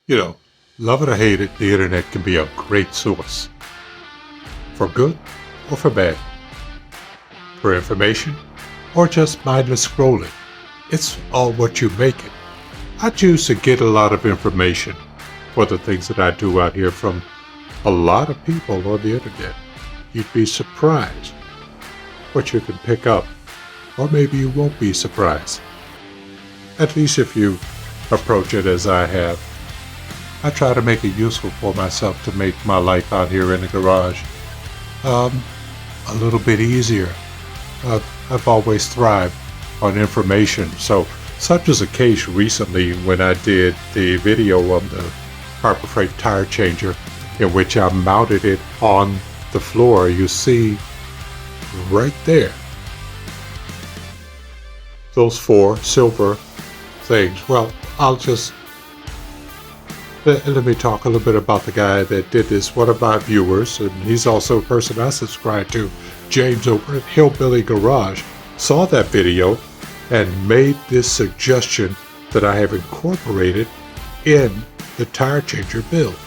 You know, love it or hate it, the internet can be a great source. For good or for bad. For information or just mindless scrolling. It's all what you make it. I choose to get a lot of information for the things that I do out here from a lot of people on the internet. You'd be surprised what you can pick up, or maybe you won't be surprised. At least if you approach it as I have. I try to make it useful for myself to make my life out here in the garage a little bit easier. I've always thrived on information, so such as a case recently when I did the video of the Harbor Freight tire changer, in which I mounted it on the floor. You see right there those 4 silver things. Well, I'll just let me talk a little bit about the guy that did this. One of my viewers, and he's also a person I subscribe to, James over at Hillbilly Garage, saw that video and made this suggestion that I have incorporated in the tire changer build.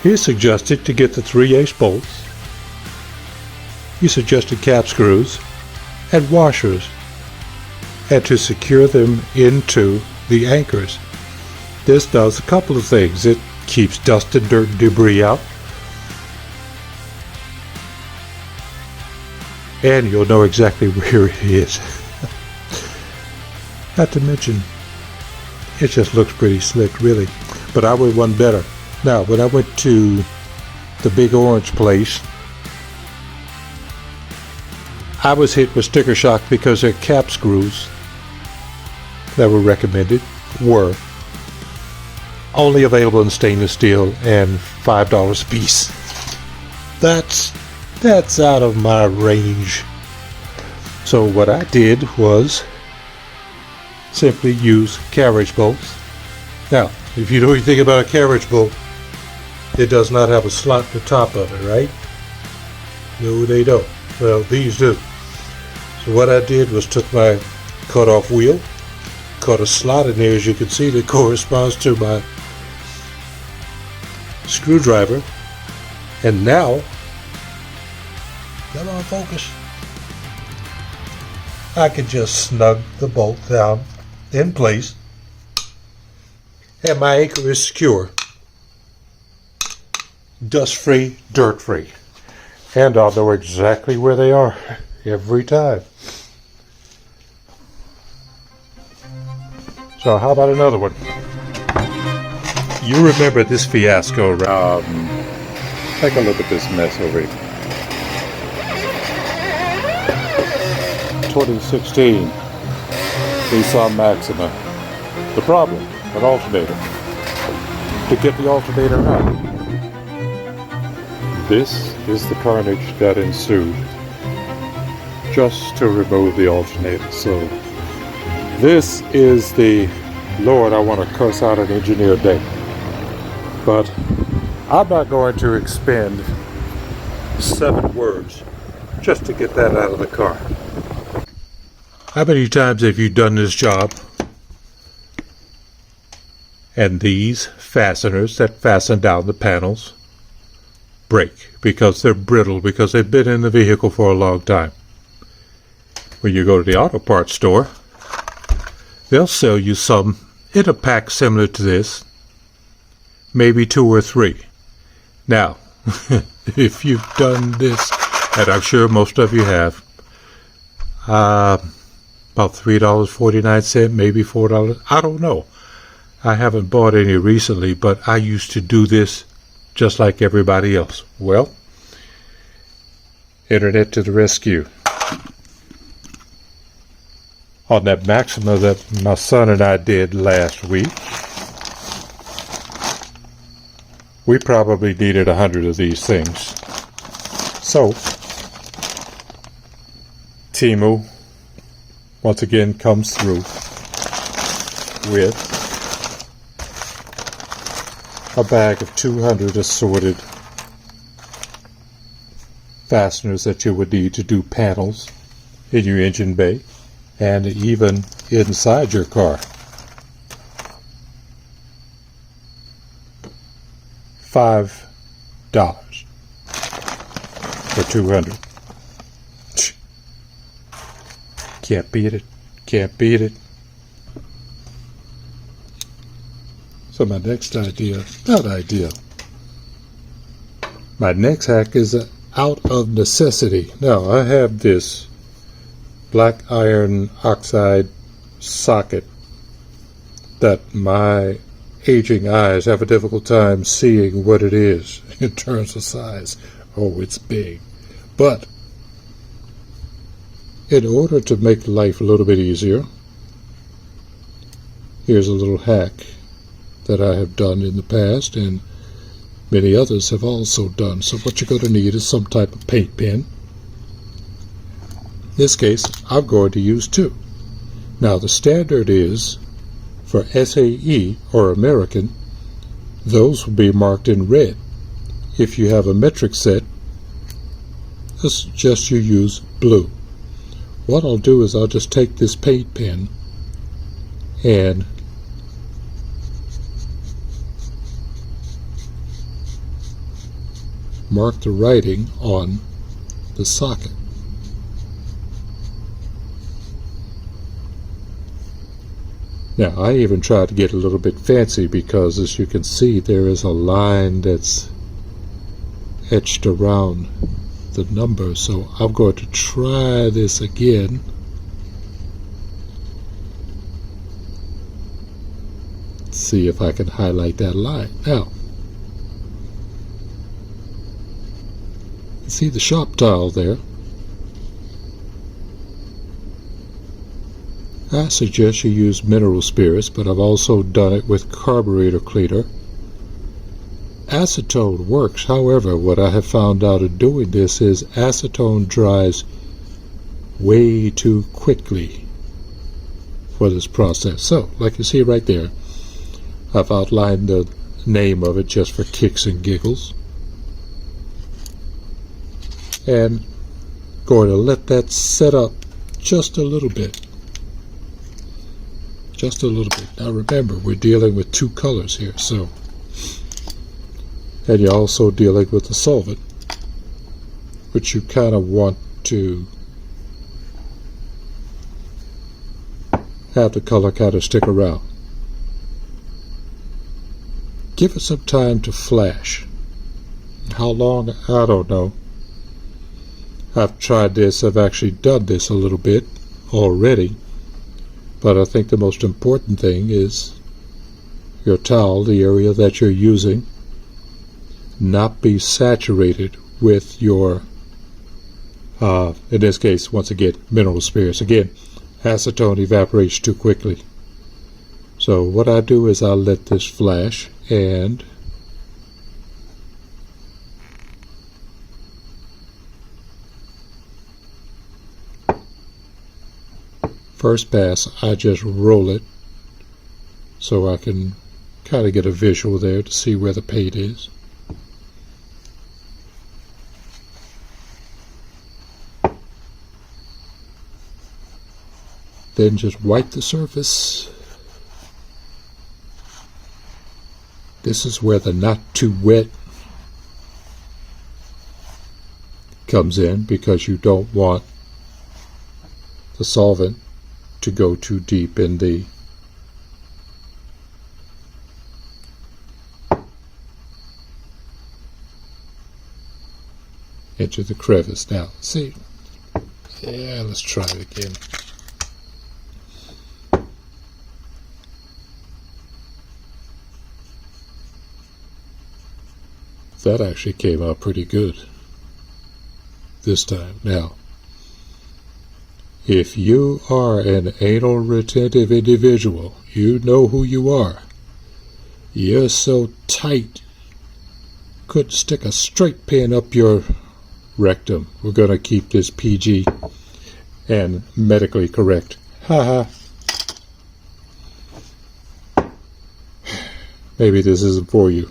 He suggested to get the 3/8 bolts. He suggested cap screws and washers, and to secure them into the anchors. This does a couple of things. It keeps dust and dirt and debris out, and you'll know exactly where it is. Not to mention, it just looks pretty slick, really. But I would want better. Now, when I went to the Big Orange place, I was hit with sticker shock because their cap screws that were recommended were only available in stainless steel and $5 a piece. That's out of my range. So what I did was simply use carriage bolts. Now, if you know anything about a carriage bolt, it does not have a slot at the top of it, right? No, they don't. Well, these do. So what I did was took my cut-off wheel, cut a slot in there, as you can see, that corresponds to my screwdriver, and now, come on, focus, I can just snug the bolt down in place, and my anchor is secure, dust-free, dirt-free, and I'll know exactly where they are every time. So how about another one? You remember this fiasco, take a look at this mess over here. 2016 Nissan Maxima. The problem, an alternator. To get the alternator out. This is the carnage that ensued just to remove the alternator. So this is the, Lord, I want to curse out an engineer day. But I'm not going to expend 7 words just to get that out of the car. How many times have you done this job and these fasteners that fasten down the panels break because they're brittle, because they've been in the vehicle for a long time? When you go to the auto parts store, they'll sell you some in a pack similar to this, maybe 2 or 3. Now, if you've done this, and I'm sure most of you have, about $3.49, maybe $4, I don't know. I haven't bought any recently, but I used to do this just like everybody else. Well, internet to the rescue. On that Maxima that my son and I did last week, we probably needed 100 of these things. So, Timu once again comes through with a bag of 200 assorted fasteners that you would need to do panels in your engine bay and even inside your car. $5 for 200. Can't beat it. Can't beat it. So my next my next hack is out of necessity. Now I have this black iron oxide socket that my aging eyes have a difficult time seeing what it is in terms of size. Oh, it's big. But in order to make life a little bit easier, here's a little hack that I have done in the past, and many others have also done. So what you're going to need is some type of paint pen. In this case, I'm going to use 2. Now the standard is for SAE or American, those will be marked in red. If you have a metric set, I suggest you use blue. What I'll do is I'll just take this paint pen and mark the writing on the socket. Now, I even tried to get a little bit fancy because, as you can see, there is a line that's etched around the number. So I'm going to try this again. See if I can highlight that line. Now, see the sharp tile there? I suggest you use mineral spirits, but I've also done it with carburetor cleaner. Acetone works. However, what I have found out in doing this is acetone dries way too quickly for this process. So, like you see right there, I've outlined the name of it just for kicks and giggles. And going to let that set up just a little bit. Just a little bit. Now remember, we're dealing with 2 colors here, so. And you're also dealing with the solvent, which you kind of want to have the color kind of stick around. Give it some time to flash. How long? I don't know. I've tried this. I've actually done this a little bit already. But I think the most important thing is your towel, the area that you're using, not be saturated with your, in this case, once again, mineral spirits. Again, acetone evaporates too quickly. So what I do is I'll let this flash, and first pass, I just roll it so I can kind of get a visual there to see where the paint is. Then just wipe the surface. This is where the not too wet comes in, because you don't want the solvent to go too deep in the into the crevice. Now, see, yeah, let's try it again. That actually came out pretty good this time. Now, if you are an anal retentive individual, you know who you are. You're so tight, couldn't stick a straight pin up your rectum. We're going to keep this PG and medically correct. Haha. Maybe this isn't for you.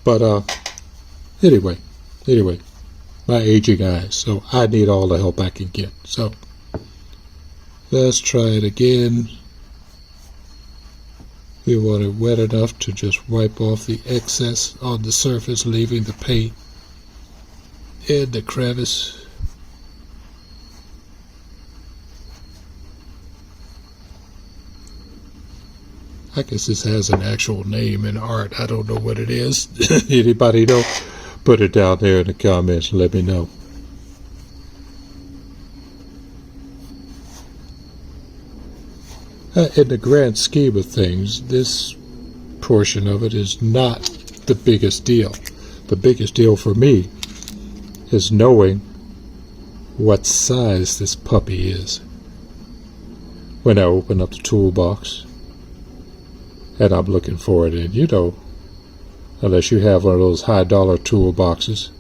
But anyway, my aging eyes, so I need all the help I can get. So let's try it again. We want it wet enough to just wipe off the excess on the surface, leaving the paint in the crevice. I guess this has an actual name in art. I don't know what it is. Anybody know? Put it down there in the comments and let me know. In the grand scheme of things, this portion of it is not the biggest deal. The biggest deal for me is knowing what size this puppy is. When I open up the toolbox and I'm looking for it, and you know, unless you have one of those high-dollar toolboxes,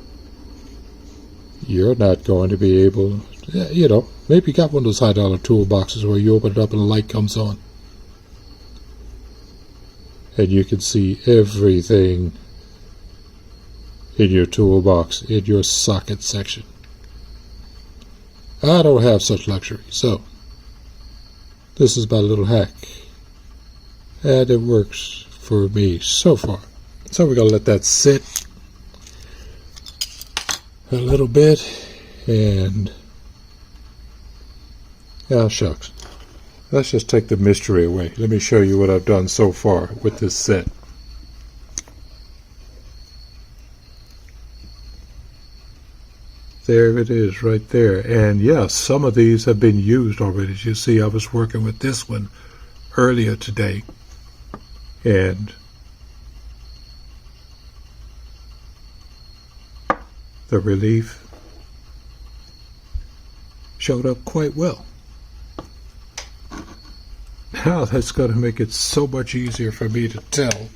you're not going to be able, you know, maybe you got one of those high-dollar toolboxes where you open it up and the light comes on. And you can see everything in your toolbox, in your socket section. I don't have such luxury, so this is my little hack. And it works for me so far. So we're going to let that sit a little bit, and ah, shucks. Let's just take the mystery away. Let me show you what I've done so far with this set. There it is right there. And yes, some of these have been used already. As you see, I was working with this one earlier today. And the relief showed up quite well. Now that's going to make it so much easier for me to tell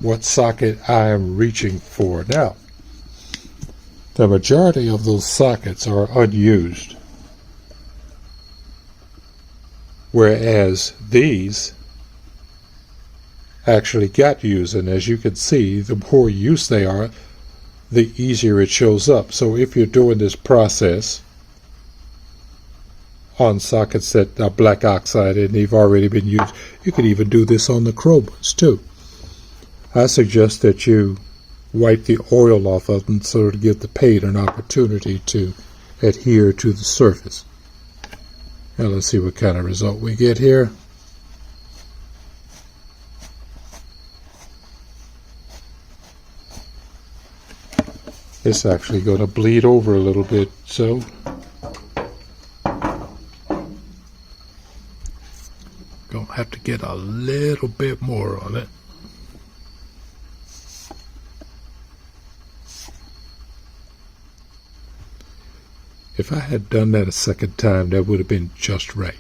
what socket I am reaching for. Now, the majority of those sockets are unused, whereas these actually got used, and as you can see, the more use they are, the easier it shows up. So if you're doing this process on sockets that are black oxide and they've already been used, you could even do this on the chrome ones too. I suggest that you wipe the oil off of them so to give the paint an opportunity to adhere to the surface. Now let's see what kind of result we get here. It's actually going to bleed over a little bit, so going to have to get a little bit more on it. If I had done that a second time, that would have been just right.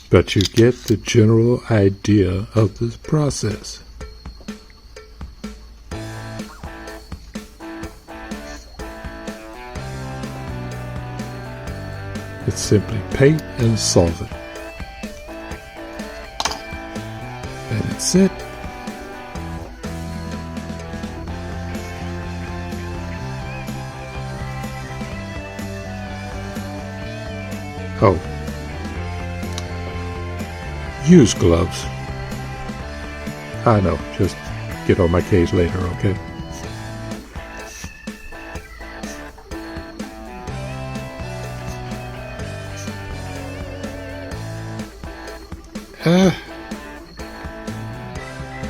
But you get the general idea of this process. It's simply paint and solvent. And that's it. Oh. Use gloves. I know, just get on my case later, okay?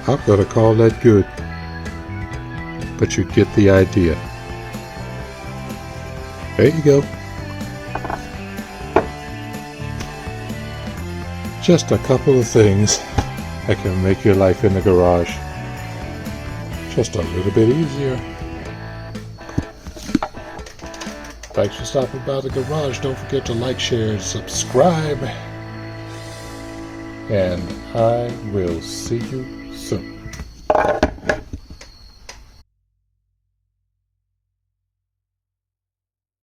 I'm gonna call that good. But you get the idea. There you go. Just a couple of things that can make your life in the garage just a little bit easier. Thanks for stopping by the garage. Don't forget to like, share, and subscribe. And I will see you soon.